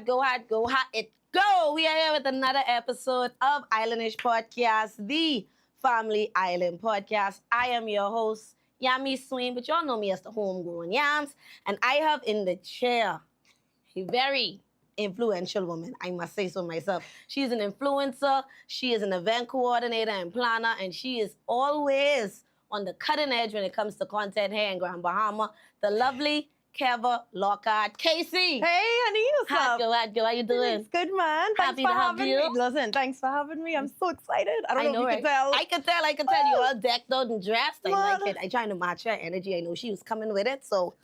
go hard, go hot, it go. We are here with another episode of Islandish Podcast, the Family Island Podcast. I am your host, Yami Swain, but y'all know me as the homegrown Yams. And I have in the chair a very influential woman, I must say so myself. She is an influencer, she is an event coordinator and planner, and she is always on the cutting edge when it comes to content here in Grand Bahama. The lovely Keva, Lockhart, Casey. Hey, honey, what's up? How you doing? It's good, man. Thanks Happy for to have having you. me. Listen, thanks for having me. I'm so excited. I don't know if you right? can tell. I can tell. You all decked out and dressed. I Man. like it. I trying to match her energy. I know she was coming with it, so.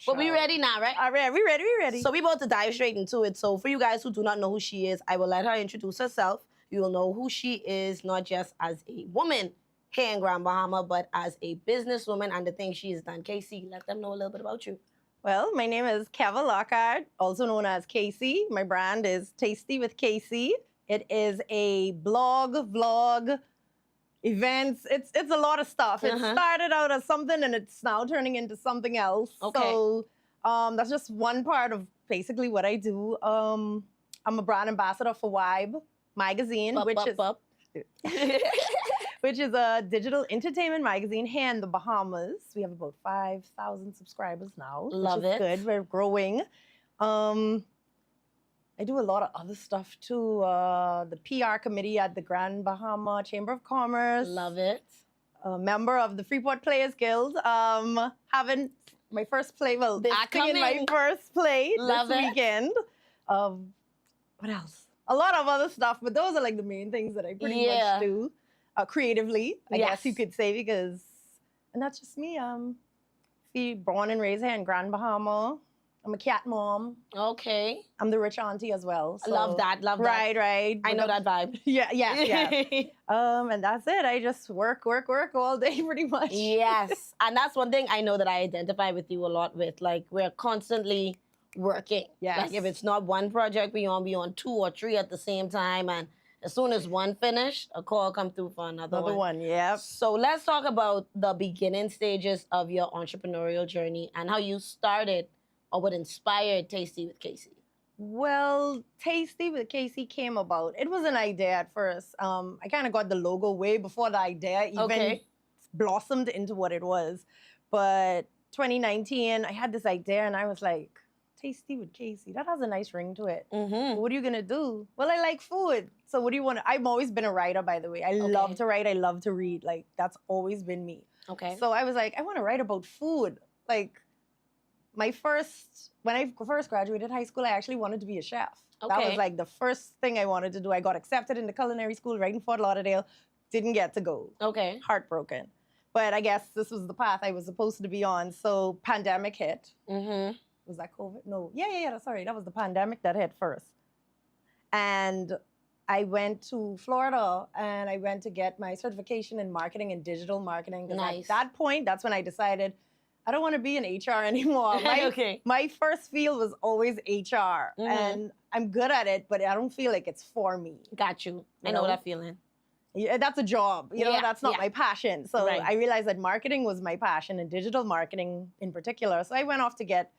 But we ready now, right? All right, we ready. So we about to dive straight into it. So for you guys who do not know who she is, I will let her introduce herself. You will know who she is, not just as a woman here in Grand Bahama, but as a businesswoman and the things she has done. Casey, let them know a little bit about you. Well, my name is Keva Lockhart, also known as Casey. My brand is Tasty with Casey. It is a blog, vlog, events. It's a lot of stuff. It started out as something and it's now turning into something else. Okay. So that's just one part of basically what I do. I'm a brand ambassador for Vibe magazine, which is a digital entertainment magazine here in the Bahamas. We have about 5,000 subscribers now. Love which is it. Good. We're growing. I do a lot of other stuff too. The PR committee at the Grand Bahama Chamber of Commerce. Love it. A member of the Freeport Players Guild. Having my first play, acting in my first play Love this it. weekend. What else? A lot of other stuff, but those are like the main things that I pretty much do creatively, I guess you could say, and that's just me. Born and raised here in Grand Bahama. I'm a cat mom. Okay. I'm the rich auntie as well. So. Love that. Right. I know that vibe. Yeah. And that's it. I just work all day pretty much. Yes. And that's one thing I know that I identify with you a lot with. Like, we're constantly working. Yes. Like, if it's not one project we on 2 or 3 at the same time. And as soon as one finished, a call come through for another one. Yep. So let's talk about the beginning stages of your entrepreneurial journey and how you started or what inspired Tasty with Casey. Well, Tasty with Casey came about. It was an idea at first. I kind of got the logo way before the idea even blossomed into what it was. But 2019, I had this idea and I was like, Tasty with Casey, that has a nice ring to it. What are you gonna do? Well, I like food. So what do you want? I've always been a writer, by the way. I love to write. I love to read. Like, that's always been me. Okay. So I was like, I want to write about food. Like, when I first graduated high school, I actually wanted to be a chef. That was like the first thing I wanted to do. I got accepted into culinary school right in Fort Lauderdale. Didn't get to go. Okay. Heartbroken. But I guess this was the path I was supposed to be on. So pandemic hit. Was that COVID? No. Yeah. Sorry, that was the pandemic that hit first. And I went to Florida and I went to get my certification in marketing and digital marketing. Nice. At that point, that's when I decided I don't want to be in HR anymore. My first field was always HR. And I'm good at it, but I don't feel like it's for me. Got you. I know that feeling. Yeah, that's a job. You know, that's not my passion. So Right. I realized that marketing was my passion and digital marketing in particular. So I went off to get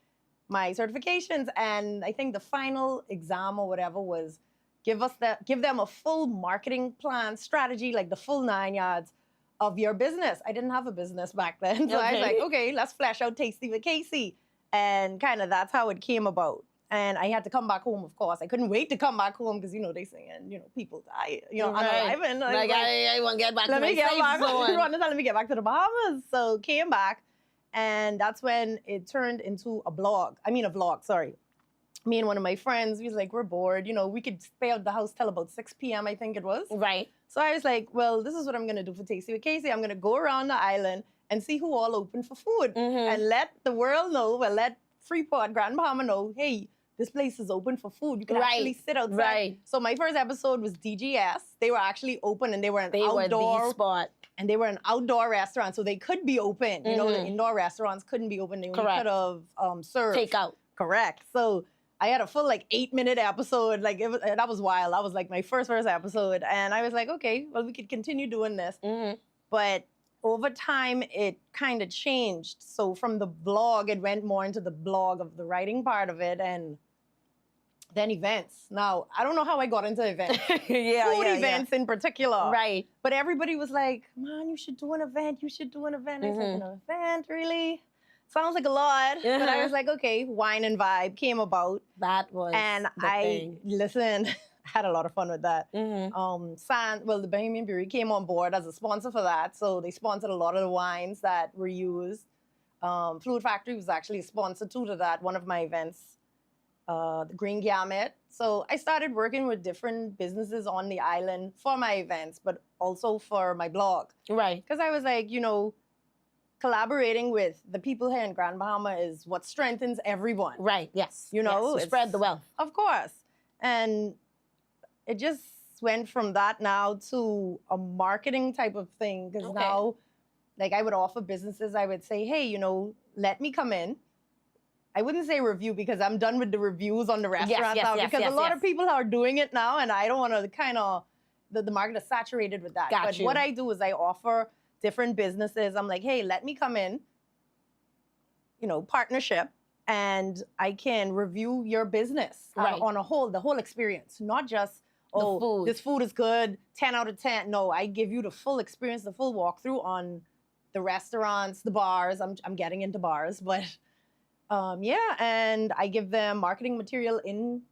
my certifications, and I think the final exam or whatever was give them a full marketing plan, strategy, like the full 9 yards of your business. I didn't have a business back then. So I was like, okay, let's flesh out Tasty with Casey. And kind of that's how it came about. And I had to come back home, of course. I couldn't wait to come back home because, they sing and, people die, unalive. Like, I want to get back to my safe zone. Let me get back to the Bahamas. So came back. And that's when it turned into a vlog, sorry. Me and one of my friends, we was like, we're bored. We could stay out the house till about 6 p.m., I think it was. Right. So I was like, well, this is what I'm going to do for Tasty with Casey. I'm going to go around the island and see who all open for food. And let the world know, let Freeport, Grand Bahama know, hey, this place is open for food. You can actually sit outside. Right. So my first episode was DGS. They were actually open and they were They were the spot. And they were an outdoor restaurant, so they could be open. The indoor restaurants couldn't be open. They only could have served. Takeout. Correct. So I had a full 8-minute episode. That was wild. That was my first episode. And I was like, okay, well, we could continue doing this. But over time, it kind of changed. So from the vlog, it went more into the blog of the writing part of it. And Then events. Now, I don't know how I got into events. Yeah, Food yeah, events in particular. Right. But everybody was like, man, you should do an event. You should do an event. I said, an event, really? Sounds like a lot. But I was like, okay, Wine and Vibe came about. That was And listen, I had a lot of fun with that. The Bahamian Brewery came on board as a sponsor for that. So they sponsored a lot of the wines that were used. Fluid Factory was actually a sponsor too to that, one of my events, the Green Gamut. So I started working with different businesses on the island for my events, but also for my blog. Right. Because I was like, collaborating with the people here in Grand Bahama is what strengthens everyone. Right, yes. You know, yes, to spread the wealth. Of course. And it just went from that now to a marketing type of thing. Because now, like, I would offer businesses, I would say, hey, let me come in. I wouldn't say review because I'm done with the reviews on the restaurants now because a lot of people are doing it now and I don't want to kind of, the market is saturated with that. But what I do is I offer different businesses. I'm like, hey, let me come in, partnership, and I can review your business on the whole experience, not just, this food is good, 10 out of 10. No, I give you the full experience, the full walkthrough on the restaurants, the bars. I'm getting into bars, but and I give them marketing material in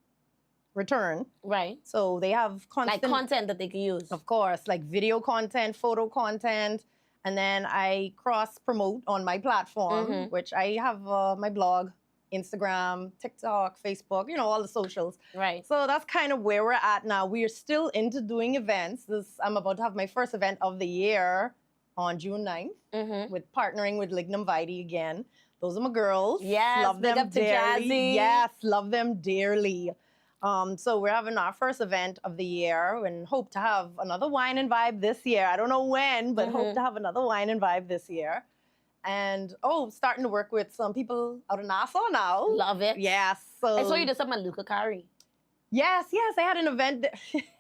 return. Right. So they have like content that they can use. Of course, like video content, photo content. And then I cross-promote on my platform, which I have my blog, Instagram, TikTok, Facebook, all the socials. Right. So that's kind of where we're at now. We are still into doing events. I'm about to have my first event of the year on June 9th with partnering with Lignum Vitae again. Those are my girls. Yes, love them up to dearly. Jazzy. Yes, love them dearly. So we're having our first event of the year and hope to have another Wine and Vibe this year. I don't know when, but hope to have another Wine and Vibe this year. And, starting to work with some people out of Nassau now. Love it. Yes. So I saw you did something at Luca Kari. Yes. I had an event.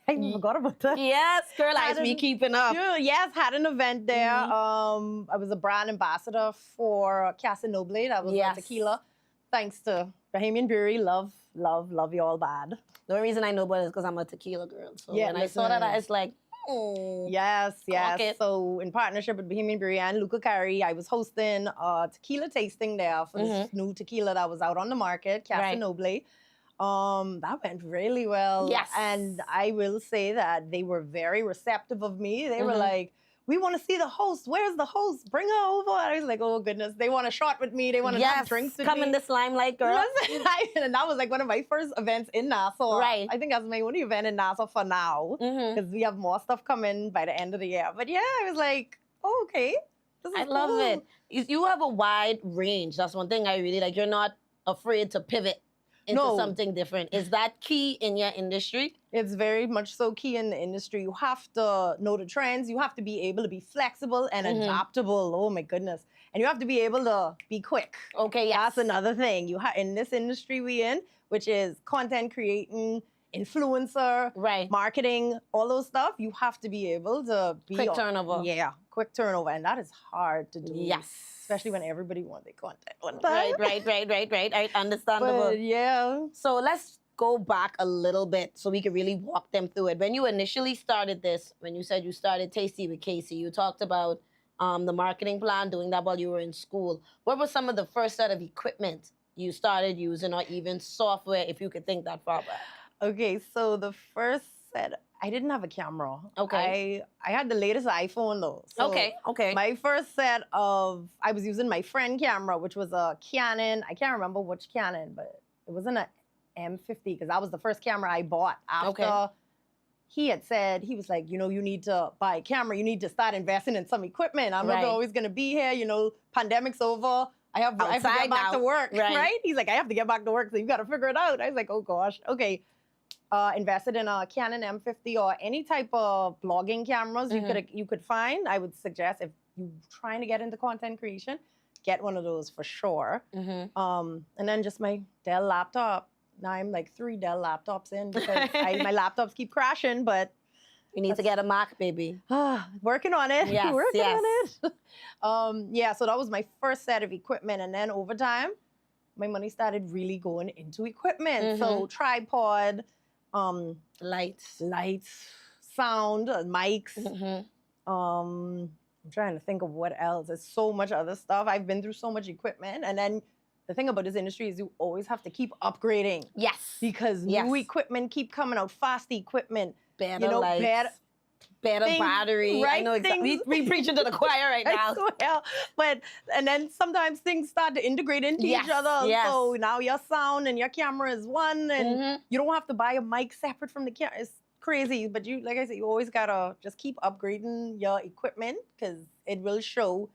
I forgot about that. Yes, girl, I be keeping up. Sure, yes, had an event there. I was a brand ambassador for Casa Noble. That was tequila. Thanks to Bahamian Brewery. Love you all bad. The only reason I know about it is because I'm a tequila girl. So when I saw that, I was like, Yes. So in partnership with Bahamian Brewery and Luca Kari, I was hosting a tequila tasting there for this new tequila that was out on the market, Casa Noble. That went really well. Yes. And I will say that they were very receptive of me. They were like, we want to see the host. Where's the host? Bring her over. And I was like, oh, goodness. They want a shot with me. They want to have drinks with me. Come in this limelight, girl. And that was like one of my first events in Nassau. Right. I think that's my only event in Nassau for now. Because we have more stuff coming by the end of the year. But yeah, I was like, oh, okay. I love it. You have a wide range. That's one thing I really like. You're not afraid to pivot into something different. Is that key in your industry? It's very much so key in the industry. You have to know the trends. You have to be able to be flexible and adaptable. Oh my goodness. And you have to be able to be quick. Okay, yes. That's another thing. In this industry we in, which is content creating, influencer, marketing, all those stuff, you have to be able to be quick turnover. Yeah, quick turnover. And that is hard to do. Yes. Especially when everybody wants their content one time. Right. Understandable. But yeah. So let's go back a little bit so we can really walk them through it. When you initially started this, when you said you started Tasty with Casey, you talked about the marketing plan, doing that while you were in school. What was some of the first set of equipment you started using, or even software, if you could think that far back? Okay, so the first set, I didn't have a camera. Okay. I had the latest iPhone though. So okay. My first set I was using my friend camera, which was a Canon. I can't remember which Canon, but it wasn't an M50 because that was the first camera I bought after he had said, he was like, you need to buy a camera. You need to start investing in some equipment. I'm not always going to be here. Pandemic's over. I have to get back to work, right? He's like, I have to get back to work, so you got to figure it out. I was like, oh gosh, okay. Invested in a Canon M50 or any type of blogging cameras you could find. I would suggest if you're trying to get into content creation, get one of those for sure. And then just my Dell laptop. Now I'm like 3 Dell laptops in because my laptops keep crashing, but you need to get a Mac, baby. Working on it. Yes, on it. So that was my first set of equipment. And then over time, my money started really going into equipment. So Mhm. tripod, Lights. lights, sound, mics. Mhm. I'm trying to think of what else. There's so much other stuff. I've been through so much equipment. And then the thing about this industry is you always have to keep upgrading Yes. because Yes. new equipment keep coming out, fast equipment. Better lights. Better things, battery. I right know exactly. things. We preaching to the choir right I now. swear. But and then sometimes things start to integrate into Yes, each other. yes. So now your sound and your camera is one, and Mhm. you don't have to buy a mic separate from the camera. It's crazy. But you, like I said, you always gotta just keep upgrading your equipment because it will show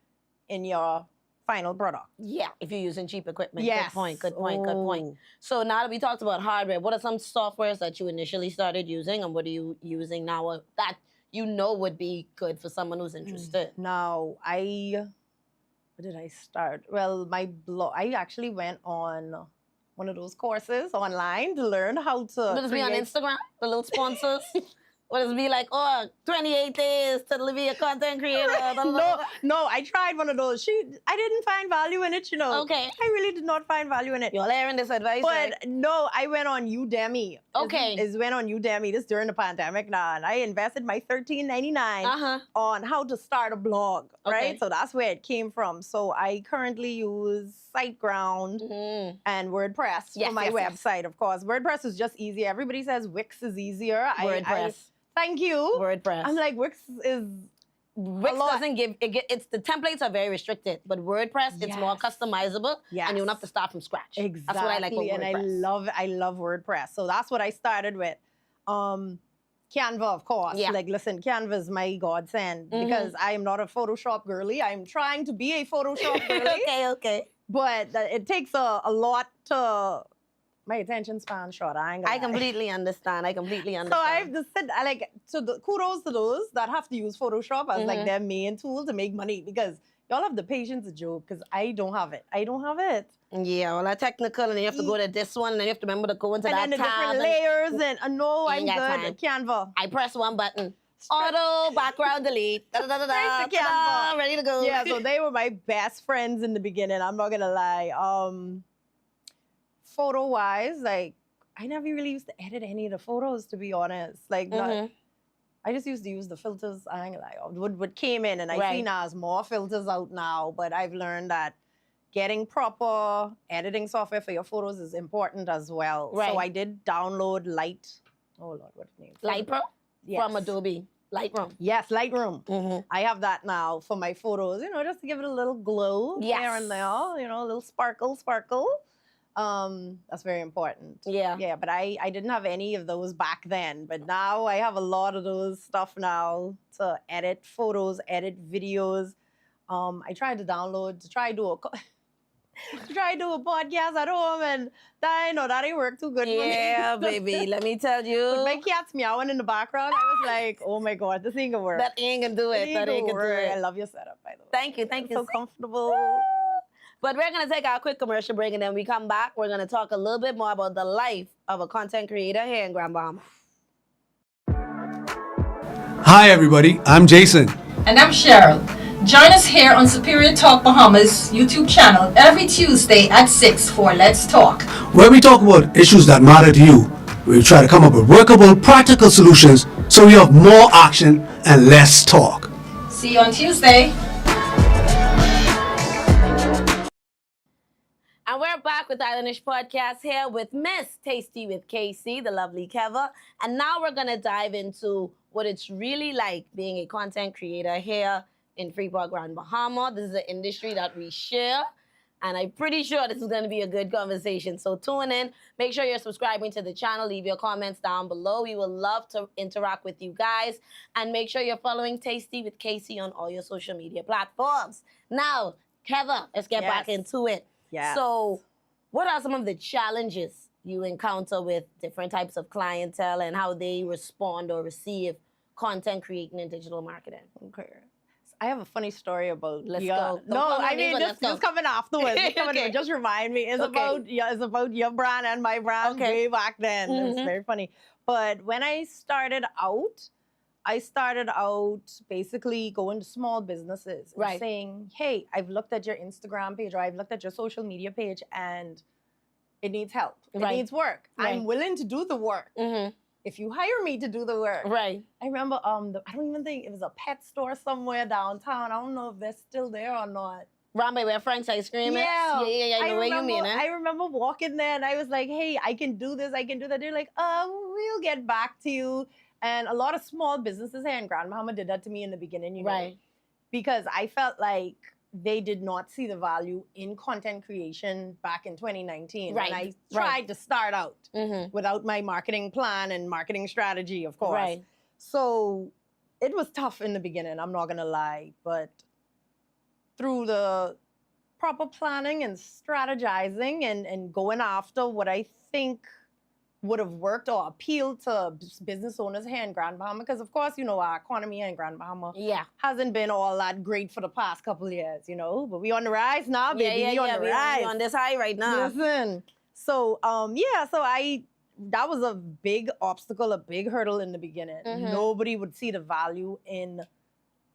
in your final product. Yeah, if you're using cheap equipment. Yes. Good point. Good point. Good point. Oh. So now that we talked about hardware, what are some softwares that you initially started using, and what are you using now that you know would be good for someone who's interested? Now, what did I start? Well, my blog, I actually went on one of those courses online to learn how to Will this be on Instagram? The little sponsors? Will this be like, 28 days to be a content creator? No, I tried one of those. I didn't find value in it, Okay. I really did not find value in it. You're hearing this advice, But right? no, I went on Udemy. Okay. Is went on Udemy this during the pandemic now, and I invested my $13.99 on how to start a blog, right? Okay. So that's where it came from. So I currently use SiteGround and WordPress for my website, of course. WordPress is just easy. Everybody says Wix is easier. WordPress. Thank you. WordPress. I'm like, Wix doesn't give it's the templates are very restricted, but WordPress it's more customizable, and you don't have to start from scratch. Exactly. That's what I like about WordPress. And I love WordPress. So that's what I started with. Canva, of course. Yeah. Like, listen, Canva is my godsend because I am not a Photoshop girly. I'm trying to be a Photoshop girly. Okay. But it takes a lot to my attention span short. I completely understand. So I have to sit, kudos to those that have to use Photoshop as like their main tool to make money because y'all have the patience to joke because I don't have it. Yeah, well, that's technical, and then you have to go to this one, and then you have to remember to go into that tab. And then the different layers, and no, I'm good at Canva. I press one button. Auto, background, delete. Canva. Ready to go. Yeah, so they were my best friends in the beginning. I'm not going to lie. Photo-wise, like, I never really used to edit any of the photos, to be honest. Like, I just used to use the filters. I ain't like what came in, and I see now there's more filters out now. But I've learned that getting proper editing software for your photos is important as well. Right. So I did download what's the name? Lightroom? Yes. From Adobe. Lightroom. Yes, Lightroom. I have that now for my photos, just to give it a little glow here and there, a little sparkle. That's very important. Yeah. Yeah, but I didn't have any of those back then. But now I have a lot of those stuff now to edit photos, edit videos. I tried to do a podcast at home, and that ain't work too good for me. Yeah, baby, let me tell you. With my cat's meowing in the background, I was like, oh my God, this ain't gonna work. That ain't gonna do it. That ain't gonna do it. I love your setup, by the way. Thank you. It's so comfortable. But we're gonna take our quick commercial break, and then we come back. We're gonna talk a little bit more about the life of a content creator here in Grand Bahama. Hi everybody, I'm Jason. And I'm Cheryl. Join us here on Superior Talk Bahamas YouTube channel every Tuesday at 6 for Let's Talk, Where we talk about issues that matter to you. We try to come up with workable, practical solutions so we have more action and less talk. See you on Tuesday. And we're back with Islandish Podcast here with Miss Tasty with KC, the lovely Keva. And now we're going to dive into what it's really like being a content creator here in Freeport, Grand Bahama. This is an industry that we share. And I'm pretty sure this is going to be a good conversation. So tune in. Make sure you're subscribing to the channel. Leave your comments down below. We would love to interact with you guys. And make sure you're following Tasty with KC on all your social media platforms. Now, Keva, let's get back into it. Yeah. So what are some of the challenges you encounter with different types of clientele and how they respond or receive content creating and digital marketing? Okay. I have a funny story about. Let's go. No, I mean just coming afterwards. Okay. Just remind me. It's about your brand and my brand way back then. It's very funny. But when I started out, I started out basically going to small businesses and Right. saying, hey, I've looked at your Instagram page or I've looked at your social media page and it needs help. Right. It needs work. Right. I'm willing to do the work. Mm-hmm. If you hire me to do the work. Right. I remember, I don't even think it was a pet store somewhere downtown. I don't know if they're still there or not. Round by where Frank's ice cream is? Yeah. Yeah. I know where you mean it. I remember walking there and I was like, hey, I can do this, I can do that. They're like, we'll get back to you. And a lot of small businesses here in Grand Bahama did that to me in the beginning, you know, Right. because I felt like they did not see the value in content creation back in 2019. Right, And I right. tried to start out Mm-hmm. without my marketing plan and marketing strategy, of course. Right. So it was tough in the beginning, I'm not gonna lie, but through the proper planning and strategizing and going after what I think would have worked or appealed to business owners here in Grand Bahama, because of course, you know, our economy here in Grand Bahama Yeah. hasn't been all that great for the past couple of years, you know, but we on the rise now, baby. We on the rise. We on this high right now. Listen. So, that was a big obstacle, a big hurdle in the beginning. Mhm. Nobody would see the value in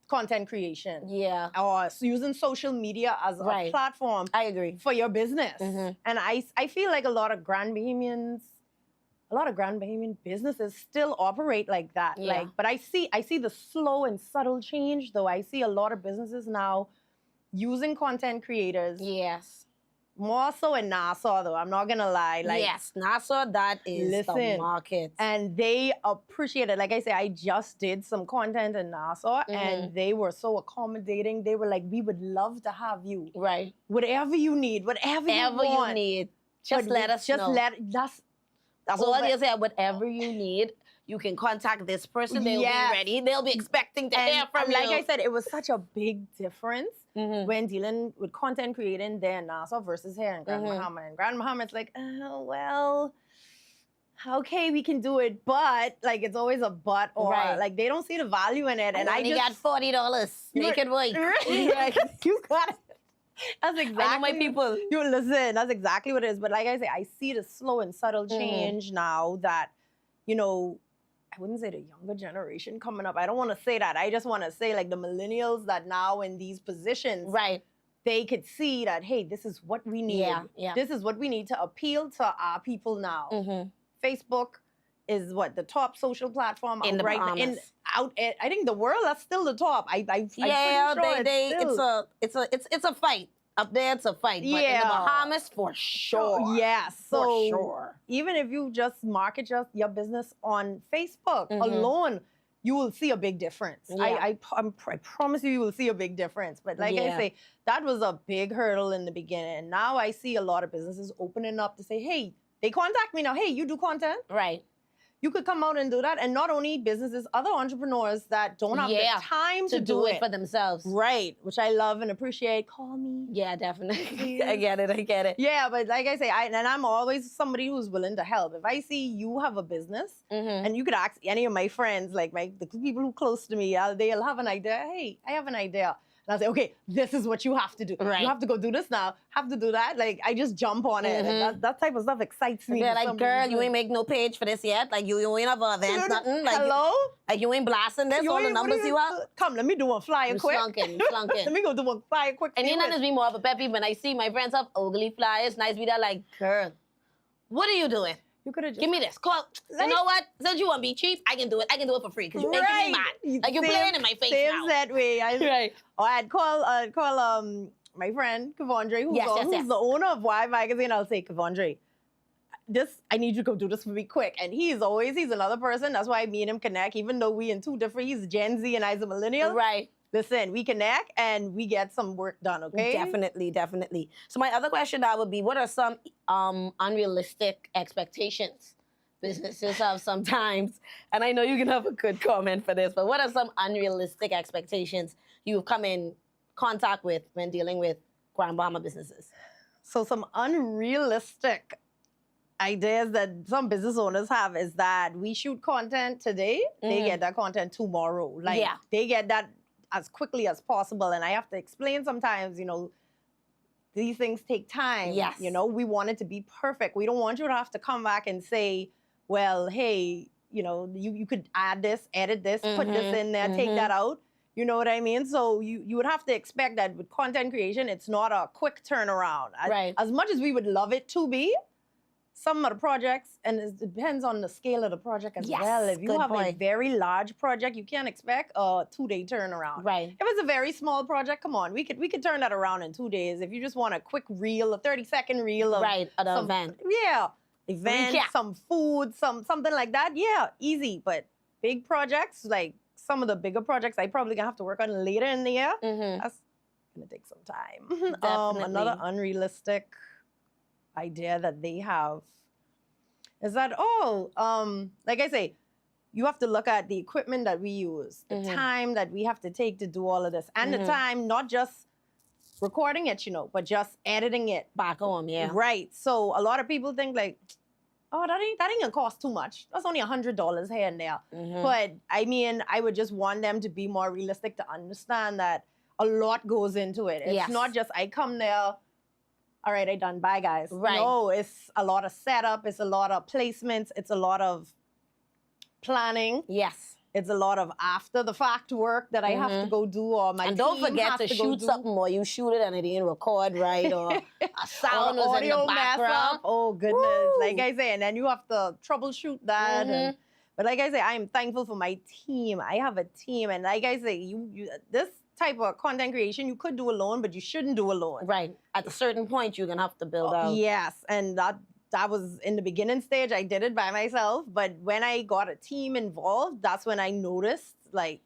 content creation Yeah. or using social media as Right. a platform I agree. for your business. Mhm. And I feel like a lot of Grand Bahamian businesses still operate like that. Yeah. But I see the slow and subtle change, though. I see a lot of businesses now using content creators. Yes. More so in Nassau, though. I'm not gonna lie. Yes. Nassau, that is the Listen, market. And they appreciate it. Like I say, I just did some content in Nassau, and they were so accommodating. They were like, "We would love to have you. Right. Whatever you need, whatever you want, need. Just but let us know. That's all they say. Whatever you need, you can contact this person. They'll Yes. be ready. They'll be expecting to hear from like you. I said, it was such a big difference Mhm. when dealing with content creating there in Nassau versus here in Grand Mhm. Bahama. And Grand Bahama, it's like, oh, well, okay, we can do it, but like it's always a but, or Right. like they don't see the value in it. And I only just got $40. Make it work. Right. You got it. That's exactly. I know my people. You listen. That's exactly what it is. But like I say, I see the slow and subtle Mhm. change now that, you know, I wouldn't say the younger generation coming up. I don't want to say that. I just want to say like the millennials that now in these positions, Right. they could see that, hey, this is what we need. Yeah. This is what we need to appeal to our people now. Mm-hmm. Facebook is what the top social platform In out the right now. Bahamas. I think the world, that's still the top. I'm pretty sure it's a fight. Up there, it's a fight. But in the Yeah. Bahamas, for sure. Yes. For So sure. even if you just market your business on Facebook Mhm. alone, you will see a big difference. Yeah. I promise you will see a big difference. But like Yeah. I say, that was a big hurdle in the beginning. Now I see a lot of businesses opening up to say, hey, they contact me now. Hey, you do content? Right. You could come out and do that. And not only businesses, other entrepreneurs that don't have Yeah. the time To do it for themselves. Right, which I love and appreciate. Call me. Yeah, definitely. Please. I get it. Yeah, but like I say, I'm always somebody who's willing to help. If I see you have a business, Mm-hmm. and you could ask any of my friends, like the people who are close to me, they'll have an idea. Hey, I have an idea. And I'll say, okay, this is what you have to do. Right. You have to go do this now. Have to do that. Like, I just jump on it. Mhm. And that type of stuff excites me. They're for like, some girl, you reason. ain't make no page for this yet. Like, you ain't have events, nothing. Like, Hello? You ain't blasting this, all the numbers you have. Come, let me do one flyer You quick. slunking. Let me go do one flyer quick. And see you know, what- this be more of a peppy when I see my friends have ugly flyers, nice be there like, girl, what are you doing? You could have just Give me this. Call. You Like- know what? Since you want to be cheap, I can do it. I can do it for free because you're making me mad. Like, you're playing in my face same now. that way. Right. Or I'd call my friend Kevondre, who's Yes. the owner of Y Magazine. I'll say, Kevondre, I need you to go do this for me quick. And he's another person. That's why me and him connect, even though we in two different, he's Gen Z and I's a millennial. Right. Listen, we connect and we get some work done, okay? Definitely. So my other question that would be, what are some unrealistic expectations businesses have sometimes? And I know you can have a good comment for this, but what are some unrealistic expectations you've come in contact with when dealing with Grand Bahama businesses? So some unrealistic ideas that some business owners have is that we shoot content today, they Mhm. get that content tomorrow. Like Yeah. they get that as quickly as possible. And I have to explain sometimes, these things take time. Yes. We want it to be perfect. We don't want you to have to come back and say, well, hey, you could add this, edit this, put this in there, take that out. You know what I mean? So you would have to expect that with content creation, it's not a quick turnaround. Right. As much as we would love it to be, some of the projects, and it depends on the scale of the project as Yes, well. If you good have a point. very large project, you can't expect a 2-day turnaround. Right. If it's a very small project, come on, we could turn that around in 2 days. If you just want a quick reel, a 30-second reel of Right, an some- event. Yeah, event, Recap. some food, something like that. Yeah, easy. But big projects, like some of the bigger projects, I probably gonna have to work on later in the year. Mm-hmm. That's gonna take some time. Definitely. Another unrealistic idea that they have is that like I say, you have to look at the equipment that we use, the time that we have to take to do all of this, and the time not just recording it, but just editing it. Back home, yeah. Right. So a lot of people think like, oh, that ain't gonna cost too much. That's only $100 here and there. But I mean, I would just want them to be more realistic to understand that a lot goes into it. It's Yes. not just I come there, all right, I done, bye guys. Right. No, it's a lot of setup, it's a lot of placements, it's a lot of planning. Yes. It's a lot of after the fact work that I have to go do, or my And don't team forget has to go shoot do. something or you shoot it and it didn't record right or a sound Or was in the audio mess up. background. Oh goodness! Woo. Like I say, and then you have to troubleshoot that. But like I say, I am thankful for my team. I have a team, and like I say, you this type of content creation you could do alone, but you shouldn't do alone. Right. At a certain point, you're going to have to build out. Yes, and that was in the beginning stage. I did it by myself, but when I got a team involved, that's when I noticed like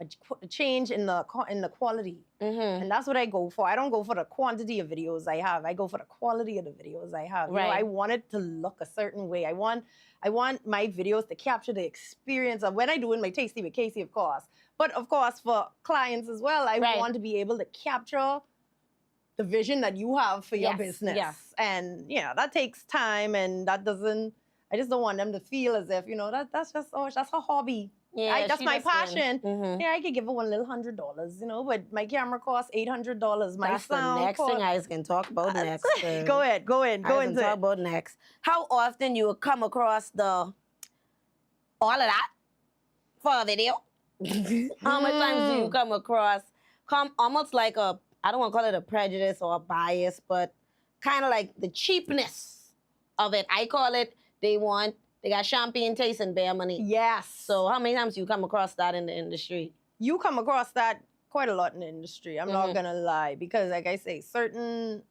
a change in the quality. And that's what I go for. I don't go for the quantity of videos I have. I go for the quality of the videos I have. Right. I want it to look a certain way. I want my videos to capture the experience of when I do in my Tasty with Casey, of course. But of course, for clients as well, I Right. want to be able to capture the vision that you have for your Yes, business. yes. And that takes time, and I just don't want them to feel as if, that's just, that's a hobby. Yeah, That's she my just went. passion. Mhm. Yeah, I could give her one little $100, but my camera costs $800. My That's the sound next thing costs- I was going to talk about next. Go ahead, go I was into gonna talk it. about next. How often you will come across all of that for a video? How much times do you come across almost like I don't want to call it a prejudice or a bias, but kind of like the cheapness of it. I call it they got champagne taste and bare money. Yes. So how many times do you come across that in the industry? You come across that quite a lot in the industry. I'm Mm-hmm. not gonna lie, because like I say, certain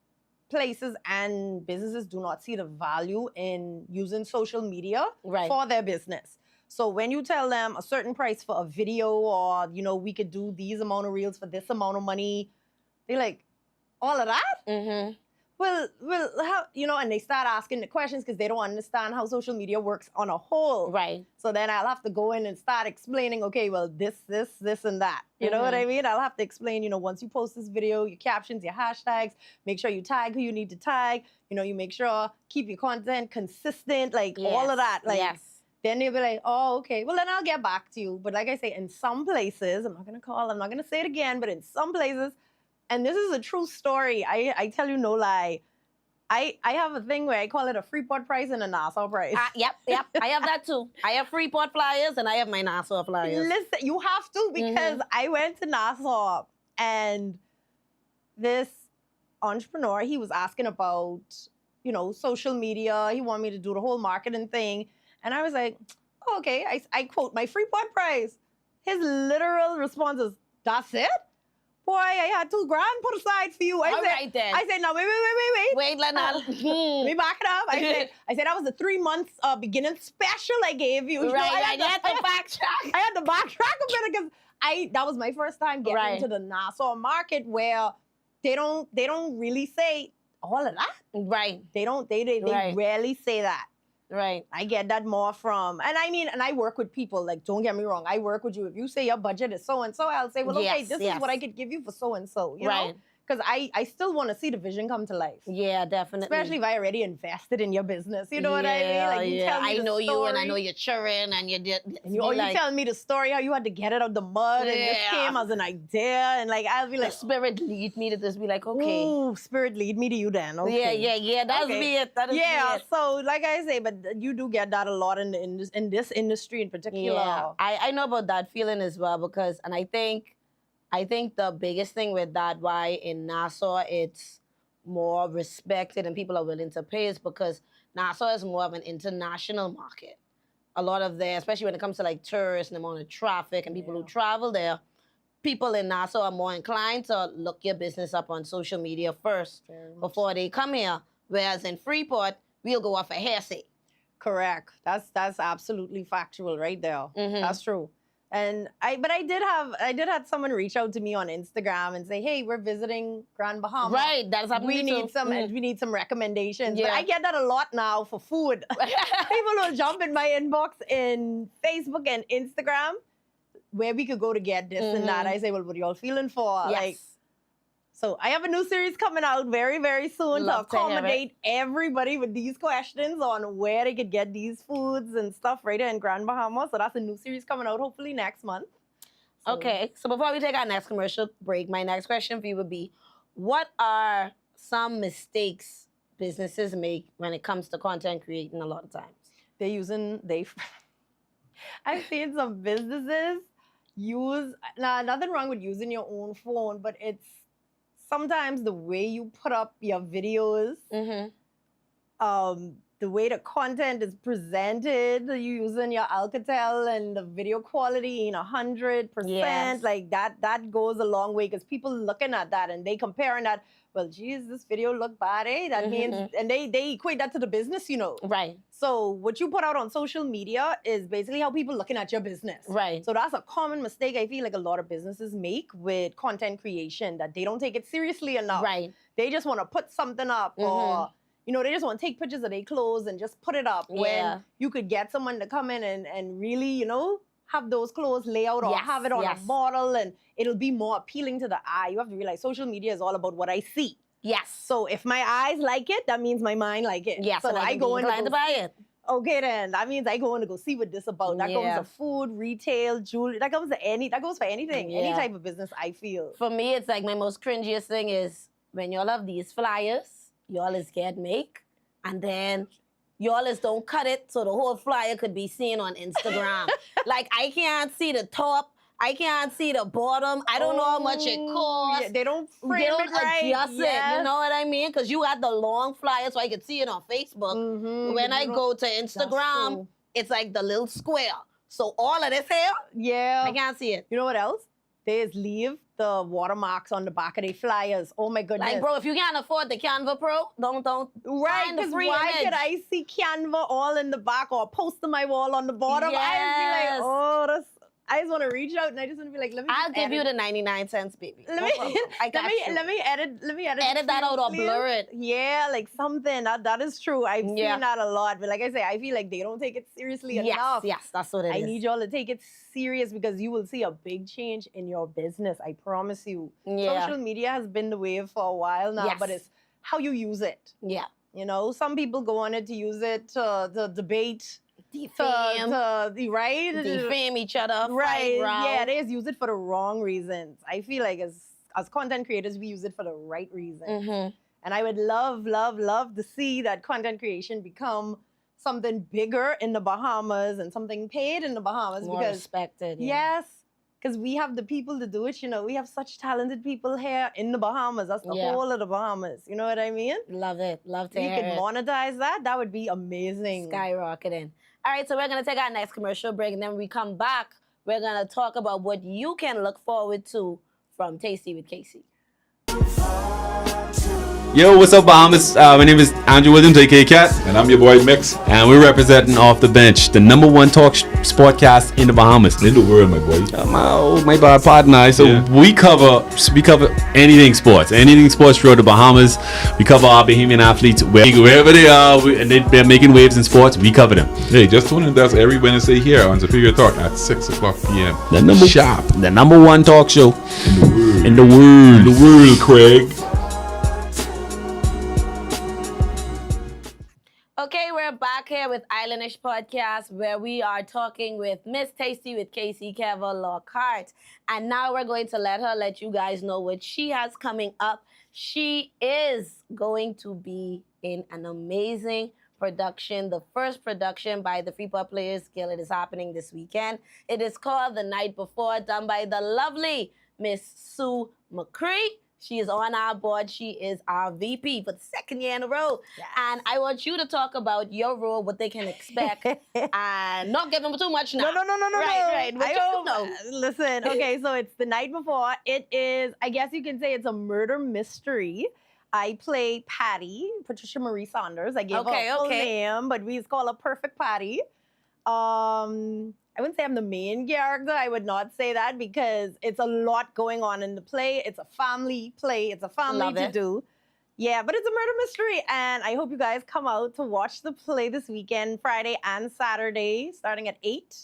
places and businesses do not see the value in using social media Right. for their business. So when you tell them a certain price for a video, or we could do these amount of reels for this amount of money, they're like, all of that? Mm-hmm. Well, how, and they start asking the questions because they don't understand how social media works on a whole. Right. So then I'll have to go in and start explaining, okay, well, this, and that. You know what I mean? I'll have to explain, once you post this video, your captions, your hashtags, make sure you tag who you need to tag. You make sure, keep your content consistent, like all of that. Like, yes. Then they'll be like, oh, okay, well, then I'll get back to you. But like I say, in some places, I'm not going to say it again, but in some places, and this is a true story, I tell you no lie, I have a thing where I call it a Freeport price and a Nassau price. Yep. I have that too. I have Freeport flyers and I have my Nassau flyers. Listen, you have to, because I went to Nassau and this entrepreneur, he was asking about, social media. He wanted me to do the whole marketing thing. And I was like, oh, okay, I quote my Freeport price. His literal response is, that's it? Boy, I had $2,000 put aside for you. I said, right then. I said, no, wait. Wait, Let me back it up. I said that was the 3 months beginning special I gave you. Right, I right. You had to backtrack. I had to backtrack a bit because that was my first time getting Right. into the Nassau market, where they don't really say all of that. Right, They Right. rarely say that. right. I get that more from, and I work with people, like, don't get me wrong, I work with you. If you say your budget is so-and-so, I'll say, well, okay, Yes, this yes. is what I could give you for so-and-so, you know? Right. because I still want to see the vision come to life. Yeah, definitely. Especially if I already invested in your business. You know what I mean? Like you tell me I the know you and I story, know your children and you did. and you tell me the story how you had to get it out the mud and this came as an idea, and like I'll be The like, spirit lead me to this. Be like, okay. ooh, spirit lead me to you then. Okay. Yeah. That's Okay. me. That is me. So like I say, but you do get that a lot in this industry in particular. Yeah, I know about that feeling as well because, and I think the biggest thing with that, why in Nassau it's more respected and people are willing to pay is because Nassau is more of an international market. A lot of there, especially when it comes to like tourists and the amount of traffic and people who travel there, people in Nassau are more inclined to look your business up on social media first before they come here. Whereas in Freeport, we'll go off a hearsay. Correct. That's absolutely factual right there. Mhm. That's true. And I did have someone reach out to me on Instagram and say, hey, we're visiting Grand Bahama. Right, that's happening We too. need some Mhm. we need some recommendations. But Yeah. I get that a lot now for food. People will jump in my inbox in Facebook and Instagram where we could go to get this and that. I say, well, what are y'all feeling for? Yes. Like, so I have a new series coming out very, very soon Love to to hear it. accommodate everybody with these questions on where they could get these foods and stuff right there in Grand Bahama. So that's a new series coming out hopefully next month. So- Okay, so before we take our next commercial break, my next question for you would be, what are some mistakes businesses make when it comes to content creating a lot of times? I've seen some businesses use, nothing wrong with using your own phone, but it's sometimes the way you put up your videos, Mm-hmm. the way the content is presented, you using your Alcatel and the video quality in 100%, Yes. like that goes a long way because people looking at that and they comparing that, well, geez, this video look bad, eh? That means, and they equate that to the business, you know. Right, So what you put out on social media is basically how people looking at your business. right. So that's a common mistake I feel like a lot of businesses make with content creation, that they don't take it seriously enough. Right. They just want to put something up or, you know, they just want to take pictures of their clothes and just put it up Yeah. when you could get someone to come in and really, you know, have those clothes lay out or Yes, have it on yes. a model and it'll be more appealing to the eye. You have to realize social media is all about what I see. Yes. So if my eyes like it, that means my mind like it. Yes, So and I I go in inclined to buy it. okay, then that means I go in to go see what this about. That Yeah. goes to food, retail, jewelry. That goes for anything. Any Yeah. type of business, I feel. For me, it's like my most cringiest thing is when y'all have these flyers, y'all is get make, and then y'all is don't cut it so the whole flyer could be seen on Instagram. Like I can't see the top, I can't see the bottom. I don't know how much it costs. Yeah, they don't frame They don't it right. adjust it. You Yes. know what I mean? Because you got the long flyer so I could see it on Facebook. Mhm, When but I you don't- go to that's Instagram, true. it's like the little square. So all of this here, Yeah. I can't see it. You know what else? They just leave the watermarks on the back of their flyers. Oh my goodness. Like, bro, if you can't afford the Canva Pro, don't Right, find the because free why image. could I see Canva all in the back or post on my wall on the bottom? I just be Yes. like, oh, I just want to reach out and I just want to be like, let me. I'll just give you edit. the 99 cents, baby. Let No me problem. I got you. let me edit Edit that out or please. blur it. Yeah, like something that is true. I've Yeah. seen that a lot, but like I say, I feel like they don't take it seriously Yes, enough. yes, that's what it I is. need y'all to take it serious because you will see a big change in your business. I promise you. Yeah. Social media has been the wave for a while now, but Yes. it's how you use it. Yeah. You know, some people go on it to use it to debate, Defame, right? defame each other. Right. Fight, row. Yeah, they just use it for the wrong reasons. I feel like as content creators, we use it for the right reason. Mhm. And I would love, love, love to see that content creation become something bigger in the Bahamas and something paid in the Bahamas More because respected. Yeah. yes, because we have the people to do it. You know, we have such talented people here in the Bahamas. That's the Yeah. whole of the Bahamas. You know what I mean? Love it. Love to We hear could it. monetize that. That would be amazing. Skyrocketing. All right, so we're going to take our next commercial break, and then when we come back, we're going to talk about what you can look forward to from Tasty with Casey. Yo, what's up, Bahamas? My name is Andrew Williams, aka Cat, And I'm your boy Mix. and we're representing Off the Bench, the number one talk sportcast in the Bahamas. In the world, my boy. My bad partner. So Yeah. we cover anything sports throughout the Bahamas. We cover our Bahamian athletes wherever they are, and they're making waves in sports. We cover them. Hey, just tune in to us every Wednesday here on Superior Talk at 6 o'clock p.m. The number one talk show in the In world. the world, Craig. Okay, we're back here with Islandish Podcast, where we are talking with Miss Tasty with Casey, Keva, Lockhart. And now we're going to let you guys know what she has coming up. She is going to be in an amazing production, the first production by the Freeport Players Guild. It is happening this weekend. It is called The Night Before, done by the lovely Miss Sue McCree. She is on our board. She is our VP for the second year in a row. Yes. And I want you to talk about your role, what they can expect, and not give them too much now. No. Right. What I you hope, know. Listen, okay, so it's The Night Before. It is, I guess you can say it's a murder mystery. I play Patty, Patricia Marie Saunders. I gave her a full name, but we just call her Perfect Patty. I wouldn't say I'm the main character. I would not say that because it's a lot going on in the play. It's a family play. It's a family Love to it. do. Yeah, but it's a murder mystery. And I hope you guys come out to watch the play this weekend, Friday and Saturday, starting at 8.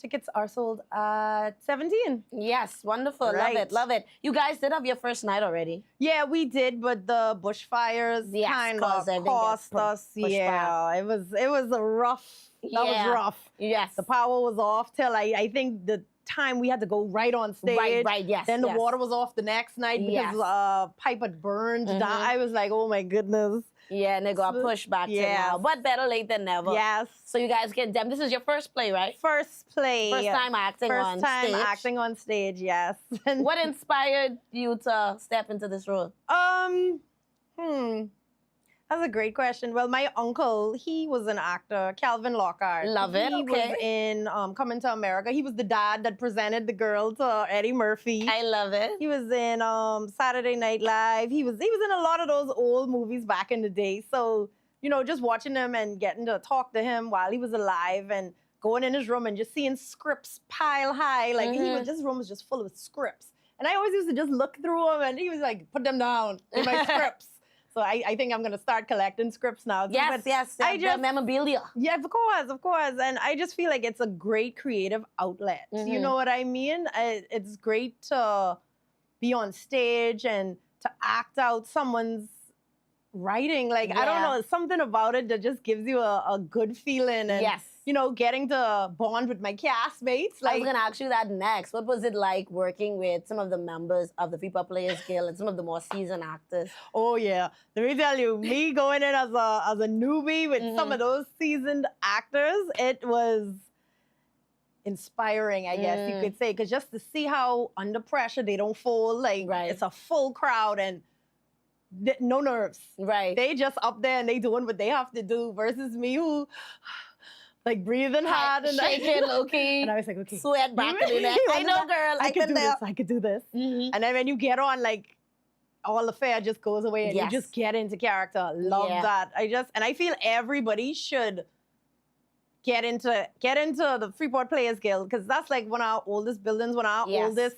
Tickets are sold at 17. Yes, wonderful. Right. Love it. You guys did have your first night already. Yeah, we did, but the bushfires Yes, kind caused of everything to cost get us. pushed Yeah, it was a rough. That Yeah. was rough. Yes. The power was off till I think the time we had to go right on stage. Right, yes. Then the yes. water was off the next night Yes. because pipe had burned down. Mhm. I was like, oh my goodness. Yeah, and they got So- pushed back to yes. now. But better late than never. Yes. So you guys get them. This is your first play, right? First play. First time acting First on time stage. acting on stage, yes. And, What inspired you to step into this role? That's a great question. Well, my uncle, he was an actor, Calvin Lockhart. Love it, He okay. was in Coming to America. He was the dad that presented the girl to Eddie Murphy. I love it. He was in Saturday Night Live. He was in a lot of those old movies back in the day. So, just watching him and getting to talk to him while he was alive and going in his room and just seeing scripts pile high. Like his room was just full of scripts. And I always used to just look through them and he was like, put them down in my scripts. So I think I'm gonna start collecting scripts now. Yes, yes. The memorabilia. Yeah, of course. And I just feel like it's a great creative outlet. You know what I mean? It's great to be on stage and to act out someone's writing. Like, I don't know, something about it that just gives you a good feeling. And, Yes. getting to bond with my castmates. I Like, was going to ask you that next. What was it like working with some of the members of the Freeport Players Guild and some of the more seasoned actors? oh yeah, let me tell you, me going in as a newbie with some of those seasoned actors, it was inspiring, I guess you could say, because just to see how under pressure they don't fold, like it's a full crowd and no nerves. Right. They just up there and they doing what they have to do versus me who like breathing hard and shaking low-key. And I was like, okay. Sweat back in the neck. I know, girl. I could do this. Mm-hmm. And then when you get on, like, all the fear just goes away and you just get into character. Love that. I feel everybody should get into the Freeport Players Guild because that's like one of our oldest buildings, one of our oldest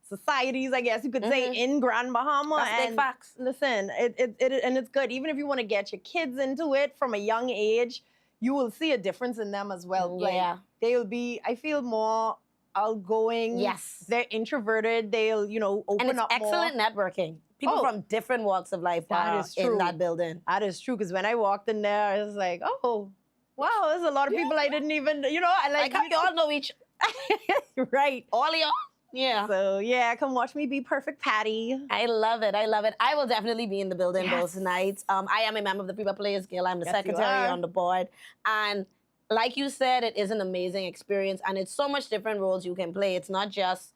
societies, I guess you could say, in Grand Bahama. That's big facts. Listen, it's good. Even if you want to get your kids into it from a young age, you will see a difference in them as well. Yeah. Like, they'll be, I feel, more outgoing. Yes. They're introverted. They'll, open And it's up excellent more. networking. People from different walks of life That are is true. in that building. That is true, because when I walked in there, I was like, oh, wow, there's a lot of people I didn't even, I Like how you all know each right. all of y'all. Yeah. So, yeah, come watch me be Perfect Patty. I love it. I will definitely be in the building those nights. I am a member of the Freeport Players Guild. I'm the secretary on the board. And like you said, it is an amazing experience. And it's so much different roles you can play. It's not just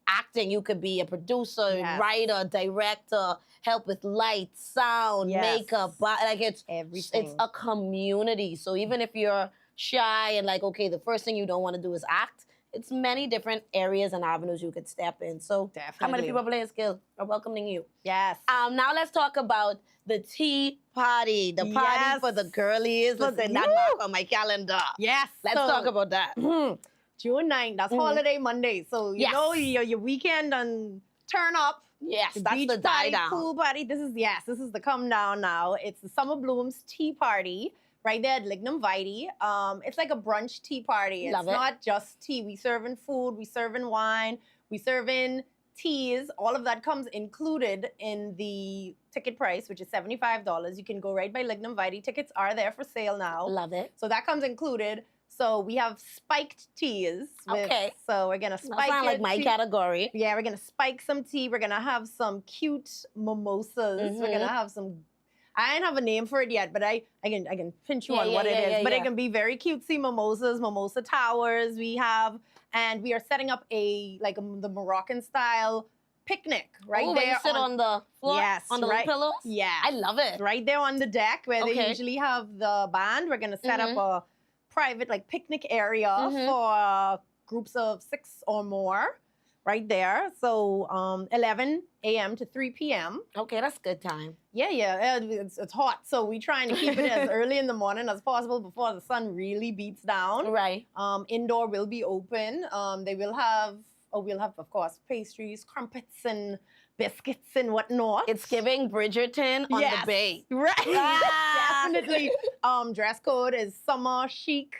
acting. You could be a producer, writer, director, help with lights, sound, makeup. Like it's everything. It's a community. So even if you're shy and like, okay, the first thing you don't want to do is act, it's many different areas and avenues you could step in. So how many Definitely. people playing skills are welcoming you? Yes. Now let's talk about the tea party. The party Yes. for the girlies. For- Listen, that Woo! mark on my calendar. Yes. Let's so- talk about that. June 9th, that's holiday Monday. So, you Yes. know, your weekend and turn up. Yes, The that's beach the die party, down. pool party. This is the come down now. It's the Summer Blooms tea party right there at Lignum Vitae. It's like a brunch tea party. Love it's it. not just tea. We serving food, we serving wine, we serving teas. All of that comes included in the ticket price, which is $75. You can go right by Lignum Vitae. Tickets are there for sale now. Love it. So that comes included. So we have spiked teas. Okay. So we're gonna That spike sounds like your my tea. category. Yeah, we're gonna spike some tea. We're gonna have some cute mimosas. We're gonna have some. I don't have a name for it yet, but I can pinch you Yeah, on yeah, what it yeah, is. yeah, But yeah. it can be very cutesy mimosas, mimosa towers. We have, and we are setting up the Moroccan style picnic right Ooh, where there you sit on the floor, Yes, on the right. little pillows. Yeah, I love it. right there on the deck where they Okay. usually have the band. We're gonna set up a private picnic area Mhm. for groups of 6 or more, right there. So 11 a.m. to 3 p.m. Okay, that's good time. Yeah, it's hot, so we're trying to keep it as early in the morning as possible before the sun really beats down. Right. Indoor will be open. We'll have, of course, pastries, crumpets, and biscuits and whatnot. It's giving Bridgerton on the bay. Right. Ah. Definitely. Dress code is summer chic.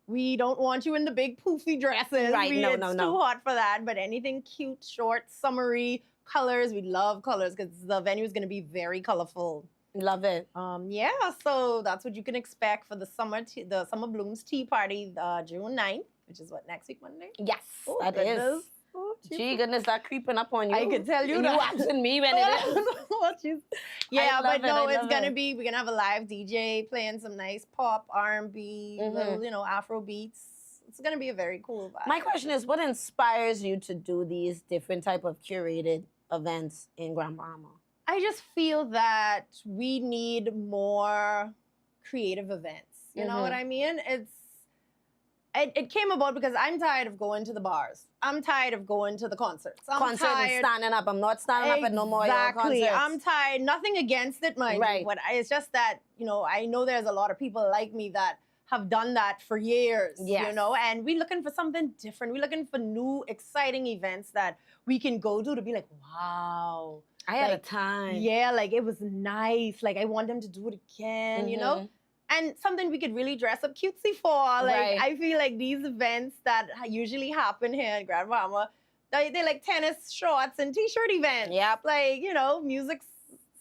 We don't want you in the big poofy dresses. Right, no, no, It's no. too hot for that. But anything cute, short, summery colors. We love colors because the venue is going to be very colorful. Love it. So that's what you can expect for the Summer Blooms Tea Party, June 9th, which is what, next week Monday? Yes, Oh, that goodness. is. Oh, Gee, goodness, that creeping up on you. I can tell you And that. You asking me when it is. What you- yeah, love but it, no, I it's love gonna it. be. We're gonna have a live DJ playing some nice pop, R&B, Mhm. little Afro beats. It's gonna be a very cool vibe. My question is, what inspires you to do these different type of curated events in Grand Bahama? I just feel that we need more creative events. You know what I mean? It came about because I'm tired of going to the bars. I'm tired of going to the concerts. I'm Concert and tired. standing up. I'm not standing up at no more of your Exactly. concerts. I'm tired. Nothing against it, mind Right. you. But it's just that, I know there's a lot of people like me that have done that for years, Yes. and we're looking for something different. We're looking for new, exciting events that we can go to be like, wow. I had a like, time. Yeah, it was nice. I want them to do it again, Mhm. And something we could really dress up cutesy for. Right. I feel like these events that usually happen here in Grand Bahama, they're like tennis shorts and t-shirt events. Yep. Music's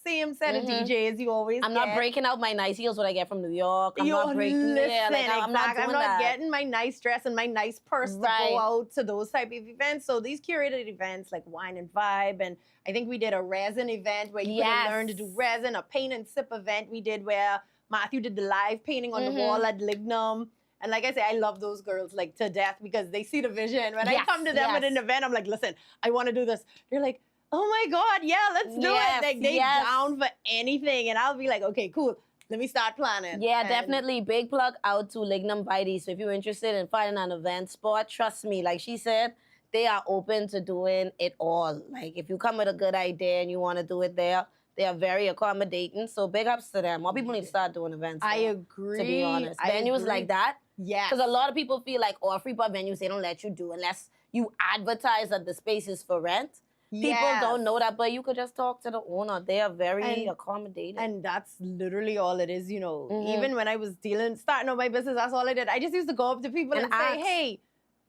same set of Mhm. DJs you always I'm get. not breaking out my nice heels what I get from New York. I'm not breaking. Listen, Yeah, I'm not doing I'm not that. getting my nice dress and my nice purse to Right. go out to those type of events. So these curated events like Wine and Vibe, and I think we did a resin event where you Yes. could learn to do resin, a paint and sip event we did where Matthew did the live painting on the wall at Lignum. And like I say, I love those girls to death because they see the vision. When I Yes, come to them at yes. an event, I'm like, listen, I want to do this. They're like, oh my God, yeah, let's do Yes, it. They yes. down for anything. And I'll be like, okay, cool. Let me start planning. Yeah, And- definitely. Big plug out to Lignum Vitae. So if you're interested in finding an event spot, trust me, like she said, they are open to doing it all. If you come with a good idea and you want to do it there, they are very accommodating. So big ups to them. More people need to start doing events. I there, agree. To be honest. I Venues agree. like that. Yeah. Because a lot of people feel like, free pub venues, they don't let you do unless you advertise that the space is for rent. People don't know that, but you could just talk to the owner. They are very And- accommodating. And that's literally all it is, Mhm. Even when I was starting out my business, that's all I did. I just used to go up to people and, And say, ask. hey,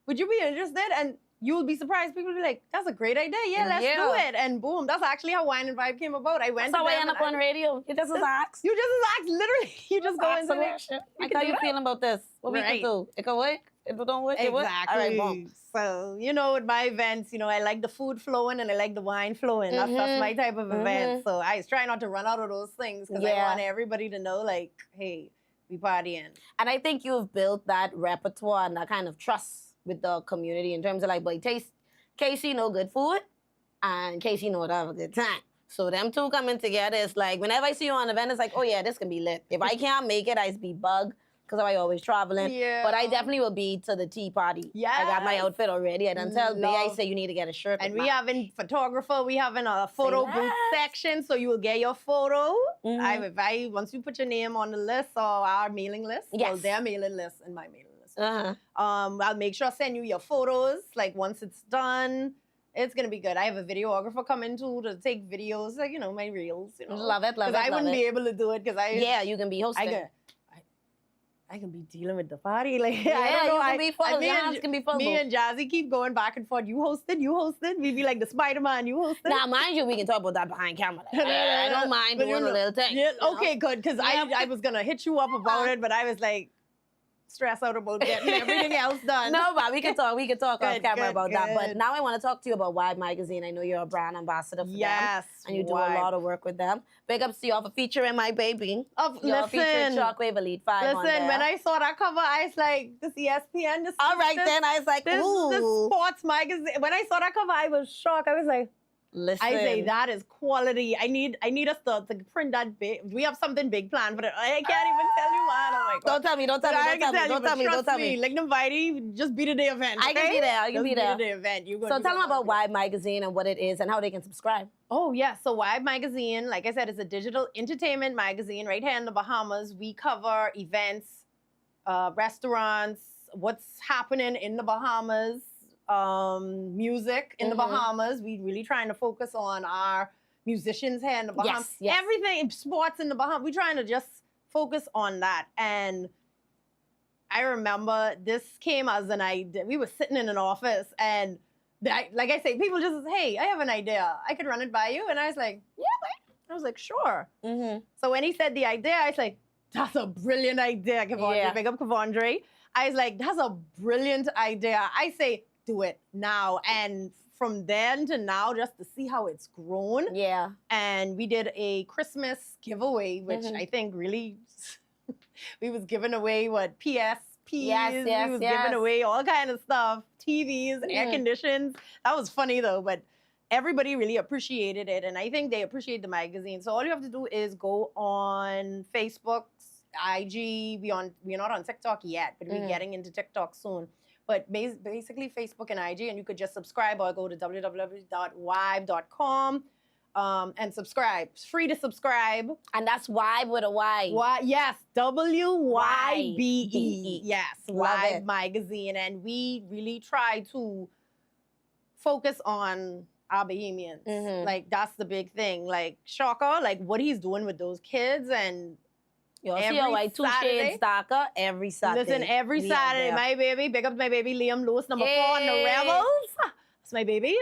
would you be interested? And you'll be surprised. People will be like, that's a great idea. Yeah, let's Yeah. do it. And boom, that's actually how Wine and Vibe came about. I went That's how to I them end up and on radio. You just ask. You just ask, literally. You just go into it. Like, can how do you that. feeling about this? What we Right. can do? It can work? It don't work? It work? Exactly. All right, boom. So, at my events, I like the food flowing and I like the wine flowing. That's my type of event. So I try not to run out of those things because I Yeah. want everybody to know, hey, we partying. And I think you've built that repertoire and that kind of trust with the community in terms of boy, Casey know good food and Casey know to have a good time. So them two coming together, it's like whenever I see you on an event, it's like, oh yeah, this can be lit. If I can't make it, I be bug. because I always traveling. Yeah. But I definitely will be to the tea party. I got my Yes. outfit already. I done tell Bay, I Love. say you need to get a shirt. And with we mine. having photographer, we having a photo booth less. section, so you will get your photo. Mhm. Once you put your name on the list or our mailing list, well, Yes. their mailing list and my mailing list. Uh-huh. I'll make sure I send you your photos. Like once it's done, it's gonna be good. I have a videographer coming too to take videos, like my reels. Love it, love it, Because I love wouldn't it. be able to do it because You can be hosting. I can be dealing with the party. Like Yeah, I don't know. you can be full. me Your and- hands can be full. Me and Jazzy keep going back and forth. You hosted. We'd be like the Spider-Man. You hosted. Now, mind you, we can talk about that behind camera. Like, I don't mind But doing a little thing. Yeah, you know? okay, good. Because I was gonna hit you up about it, but I was like stressed out about getting everything else done. No, but we can talk. We can talk off Good, camera good, about that. But good. now I want to talk to you about Vibe Magazine. I know you're a brand ambassador for them, Yes, and you do a Vibe. lot of work with them. Big ups to y'all for featuring my baby. Y'all featured Listen, Shockwave Elite 5 on there. when I saw that cover, I was like, this ESPN. This, All right, this, then I was like, This ooh. sports magazine. When I saw that cover, I was shocked. I was like, Listen. I say that is quality. I need us to print that big. We have something big planned for it. I can't even tell you what. Oh my God. Don't tell me. Don't tell But me. I Don't can tell me. Don't but tell me. Don't trust tell me. Like Nobody, just be to the event. I can okay? be there. I can Just be there. to the event. So tell them about Vibe Magazine and what it is and how they can subscribe. Oh, yeah. So Vibe Magazine, like I said, is a digital entertainment magazine right here in the Bahamas. We cover events, restaurants, what's happening in the Bahamas, music in the Bahamas. We really trying to focus on our musicians here in the Bahamas. Yes. Everything, sports in the Bahamas. We're trying to just focus on that. And I remember this came as an idea. We were sitting in an office and like I say, people just, hey, I have an idea. I could run it by you. And I was like, yeah, I was like, sure. Mm-hmm. So when he said the idea, I was like, that's a brilliant idea, Kevondre. Yeah. Big up Kevondre. I was like, that's a brilliant idea. I say, do it now. And from then to now, just to see how it's grown. Yeah. And we did a Christmas giveaway, which I think really, we was giving away what, PSPs. Yes, we was giving away all kind of stuff, TVs, air conditions. That was funny though, but everybody really appreciated it. And I think they appreciate the magazine. So all you have to do is go on Facebook, IG. We're not on TikTok yet, but we're getting into TikTok soon. But basically Facebook and IG, and you could just subscribe or go to www.vibe.com and subscribe. It's free to subscribe. And that's Vibe with a Y. Yes, WYBE. Yes, Love Vibe it. Magazine. And we really try to focus on our Bahamians. Like, that's the big thing. Like, Shaka, like, what he's doing with those kids and You'll see every how I 2 Saturday. shades darker every Saturday. listen, every We out Saturday, there. my baby, big up my baby, Liam Lewis, number 4 on the Hey. Rebels. That's my baby.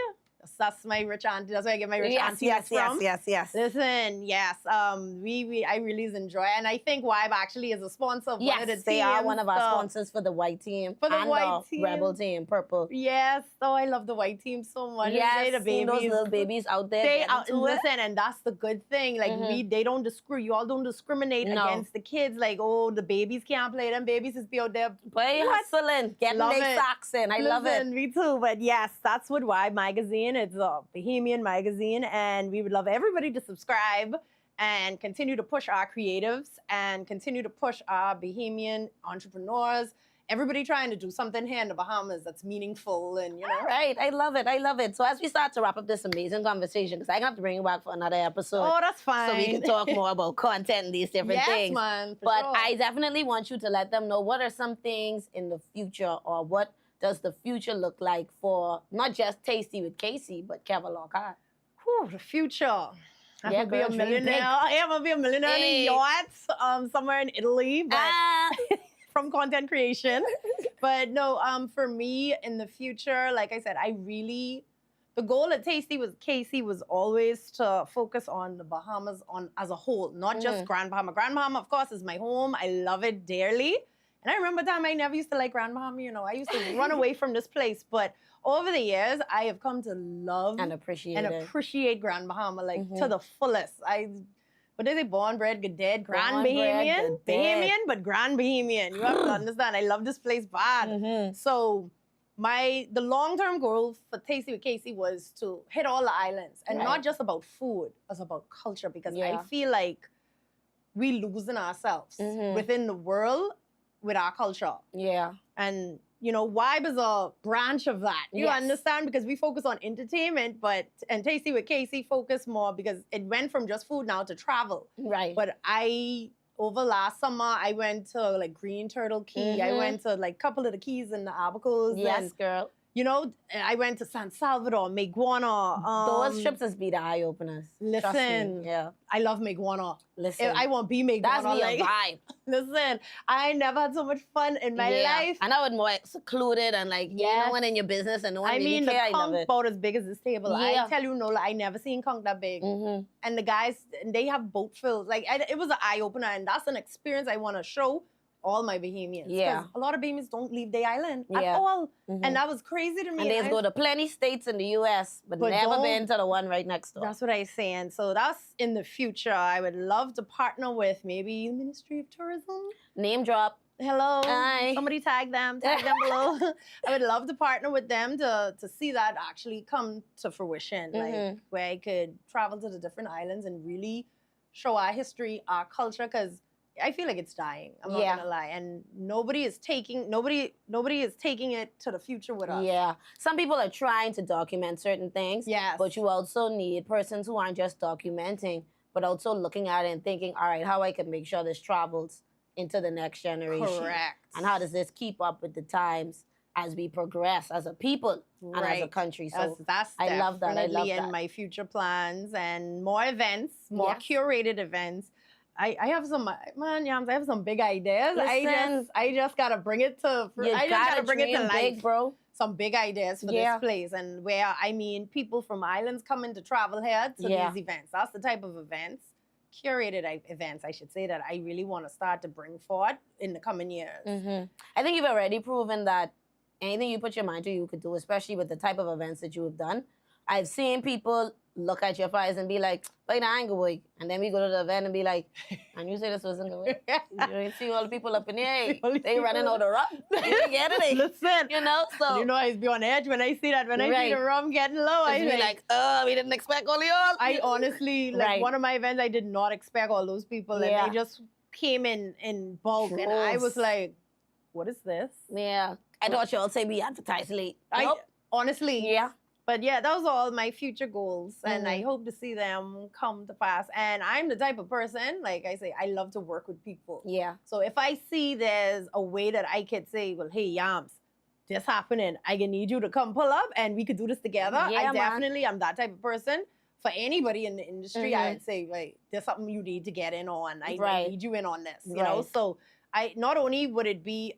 That's my rich auntie. That's where I get my rich auntie from. Yes. Listen, yes, I really enjoy it. And I think Vibe actually is a sponsor of one of the Yes, they are teams, one of our so- sponsors for the white team. For the and white team. Rebel team, purple. Yes, oh, I love the white team so much. Yes, the seeing those babies. little babies out there. They getting out, to it. listen, and that's the good thing. Like they don't you all don't discriminate No. against the kids. Like, oh, the babies can't play. Them babies is be out there. Boy, What? hustling, getting Love their it. socks in. I love it. Me too. But yes, that's what Vibe Magazine. It's a Bahamian magazine, and we would love everybody to subscribe and continue to push our creatives and continue to push our Bahamian entrepreneurs. Everybody trying to do something here in the Bahamas that's meaningful and All right, I love it. I love it. So as we start to wrap up this amazing conversation, because I'm gonna have to bring you back for another episode. Oh, that's fine. So we can talk more about content and these different yes, things. man. for But sure. I definitely want you to let them know what are some things in the future, or what does the future look like for not just Tasty with Casey, but Keva Lockhart. Whew, the future. I'm Yeah, gonna be girl, a dream millionaire. big. I am gonna be a millionaire in Hey. a yacht, somewhere in Italy, but from content creation. But no, for me in the future, like I said, the goal at Casey was always to focus on the Bahamas as a whole, not just Grand Bahama. Grand Bahama, of course, is my home. I love it dearly. And I remember time I never used to like Grand Bahama. I used to run away from this place. But over the years, I have come to love And appreciate it. appreciate Grand Bahama like to the fullest. What they say, born, bred, good, dead, Grand Born, bred, Bahamian, good, dead. Bahamian, but Grand Bahamian. You have to understand. I love this place bad. So the long-term goal for Tasty with Casey was to hit all the islands, and Right. not just about food, it's about culture, because I Yeah. feel like we losing ourselves within the world. with our culture. Yeah. And, you know, Vibe is a branch of that. You Yes. understand? Because we focus on entertainment, and Tasty with Casey focus more because it went from just food now to travel. Right. But over last summer, I went to like Green Turtle Key. I went to like a couple of the keys in the Abacos. yes, And, girl. you know, I went to San Salvador, Meguana. Those trips has be the eye openers. Trust me. Listen, Yeah. I love Meguana. Listen. I won't be Meguana. That's me like, a vibe. Listen, I never had so much fun in my life. And I was more secluded and like, Yes. no one in your business and no one I really mean, care. the I love conch it. about as big as this table. Yeah. I tell you, Nola, I never seen conch that big. Mm-hmm. And the guys, they have boat fills. Like, it was an eye opener, and that's an experience I want to show all my Bahamians. 'Cause Yeah. a lot of Bahamians don't leave the island at Yeah. all, Mhm. and that was crazy to me. And they I- go to plenty states in the U.S., but never don't- been to the one right next door. That's what I'm saying. So that's in the future. I would love to partner with maybe the Ministry of Tourism. Name drop. Hello. Hi. Somebody tag them below. I would love to partner with them to see that actually come to fruition. Like Mhm. where I could travel to the different islands and really show our history, our culture, because I feel like it's dying. I'm not Yeah. gonna lie. And nobody is taking it to the future with us. Yeah. Some people are trying to document certain things. Yes. But you also need persons who aren't just documenting, but also looking at it and thinking, all right, how I can make sure this travels into the next generation. Correct. And how does this keep up with the times as we progress as a people and as a Right. country? So That's I love that. I love definitely in that. my future plans and more events, more Yes. curated events. I have some Yams. I have some big ideas. Listen. I just gotta bring it to. You I just gotta gotta bring it to dream life, big, bro. Some big ideas for Yeah. this place, and where I mean, people from islands coming to travel here to Yeah. these events. That's the type of events, curated events, I should say, that I really want to start to bring forward in the coming years. Hmm. I think you've already proven that anything you put your mind to, you could do, especially with the type of events that you have done. I've seen people look at your flyers and be like, wait, I ain't gonna work. And then we go to the event and be like, and you say this wasn't gonna work. You see all the people up in here, All the they running people. out of rum. You get it? Listen, You know, so you know I be on edge when I see that. When I see Right. the rum getting low, I I be like, we didn't expect all y'all. I honestly, like Right. one of my events, I did not expect all those people, Yeah. and they just came in bulk, and I was Gross. like, "What is this?" Yeah. I thought y'all say we advertise late. Nope. Honestly, Yeah. But yeah, those are all my future goals, and I Mhm. hope to see them come to pass. And I'm the type of person, like I say, I love to work with people. Yeah. So if I see there's a way that I could say, well, hey, Yams, this happening, I can need you to come pull up and we could do this together. Yeah, man. I'm that type of person. For anybody in the industry, Mhm. I'd say, like, there's something you need to get in on. I Right. need you in on this, you know? Right. So not only would it be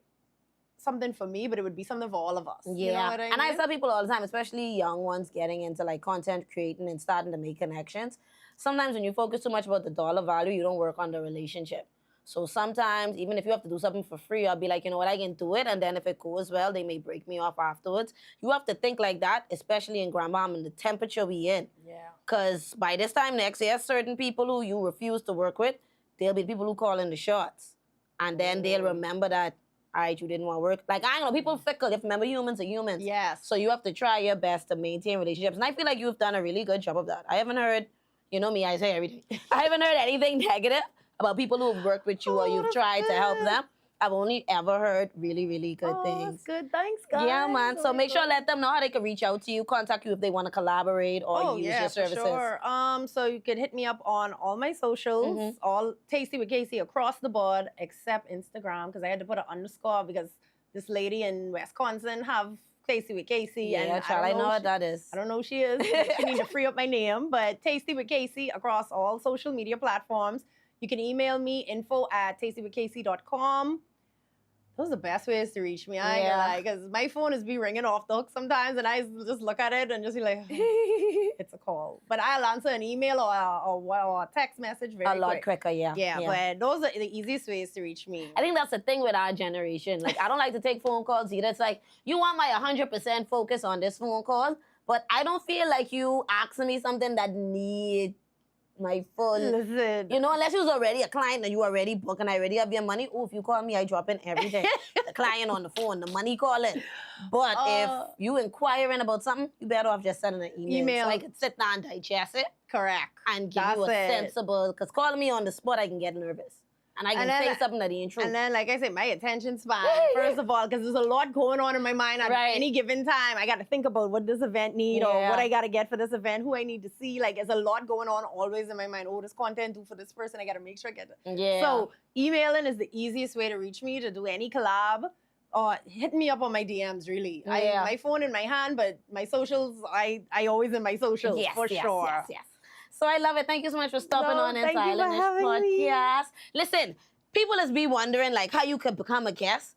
something for me, but it would be something for all of us. Yeah. You know what I mean? And I tell people all the time, especially young ones getting into like content creating and starting to make connections. Sometimes when you focus too much about the dollar value, you don't work on the relationship. So sometimes, even if you have to do something for free, I'll be like, you know what, I can do it. And then if it goes well, they may break me off afterwards. You have to think like that, especially in Grandma and the temperature we in. Yeah. Because by this time next year, certain people who you refuse to work with, there'll be people who call in the shots. And then they'll remember that, all right, you didn't want to work. Like, I don't know, people fickle. You have to remember humans are humans. Yes. So you have to try your best to maintain relationships. And I feel like you've done a really good job of that. I haven't heard, you know me, I say everything. I haven't heard anything negative about people who have worked with you or Oh, you've that's tried to help good. them. I've only ever heard really, really good Oh, things. that's good. Thanks, guys. Yeah, man. So Very make sure good. let them know how they can reach out to you, contact you if they want to collaborate or use your services. For sure. So you could hit me up on all my socials, Mhm. all Tasty with Casey across the board, except Instagram, because I had to put an underscore because this lady in Wisconsin have Tasty with Casey. Yeah, and child, I know what she- that is. I don't know who she is. She need to free up my name, but Tasty with Casey across all social media platforms. You can email me info@tastywithcasey.com. Those are the best ways to reach me. I ain't gonna lie, because my phone is be ringing off the hook sometimes, and I just look at it and just be like, it's a call. But I'll answer an email or a text message very A lot quick. quicker, yeah. Yeah, but those are the easiest ways to reach me. I think that's the thing with our generation. Like, I don't like to take phone calls either. It's like, you want my 100% focus on this phone call, but I don't feel like you asking me something that need my full... Listen. You know, unless you was already a client and you already booked and I already have your money. Oh, if you call me, I drop in everything. The client on the phone, the money calling. But if you inquiring about something, you better off just sending an email. So I can sit down and digest it Correct. and give you a That's it. sensible... Because calling me on the spot, I can get nervous. And I can And then say something that ain't true. And then, like I said, my attention span, first of all, because there's a lot going on in my mind at Right. any given time. I got to think about what this event need or Yeah. what I got to get for this event, who I need to see. Like, there's a lot going on always in my mind. Oh, this content due for this person. I got to make sure I get it. Yeah. So emailing is the easiest way to reach me to do any collab. Or hit me up on my DMs, really. Yeah. My phone in my hand, but my socials, I always in my socials, for sure. Yes. So I love it. Thank you so much for stopping No, on into thank you for Islandish having me. Podcast. Listen, people is be wondering like how you could become a guest.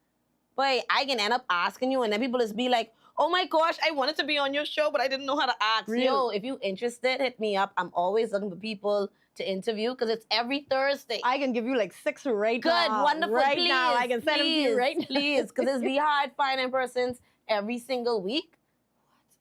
But I can end up asking you, and then people is be like, oh my gosh, I wanted to be on your show, but I didn't know how to ask. Real. Yo, if you interested, hit me up. I'm always looking for people to interview because it's every Thursday. I can give you like 6 right Good, now. wonderful. Right please, now, I can send them to you right now. Please, because it's be hard finding persons every single week.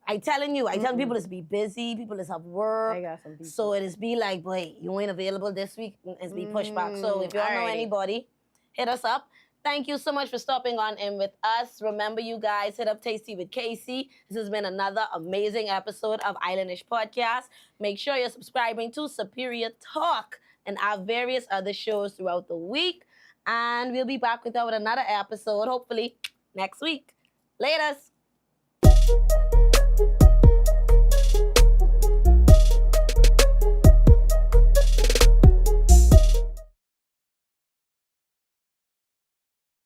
I telling people it's be busy, people is have work. I got some people. So it is be like, boy, you ain't available this week. It's be pushed back. So if you all know Alrighty. anybody, hit us up. Thank you so much for stopping on in with us. Remember, you guys, hit up Tasty with Casey. This has been another amazing episode of Islandish Podcast. Make sure you're subscribing to Superior Talk and our various other shows throughout the week. And we'll be back with another episode, hopefully, next week. Laters.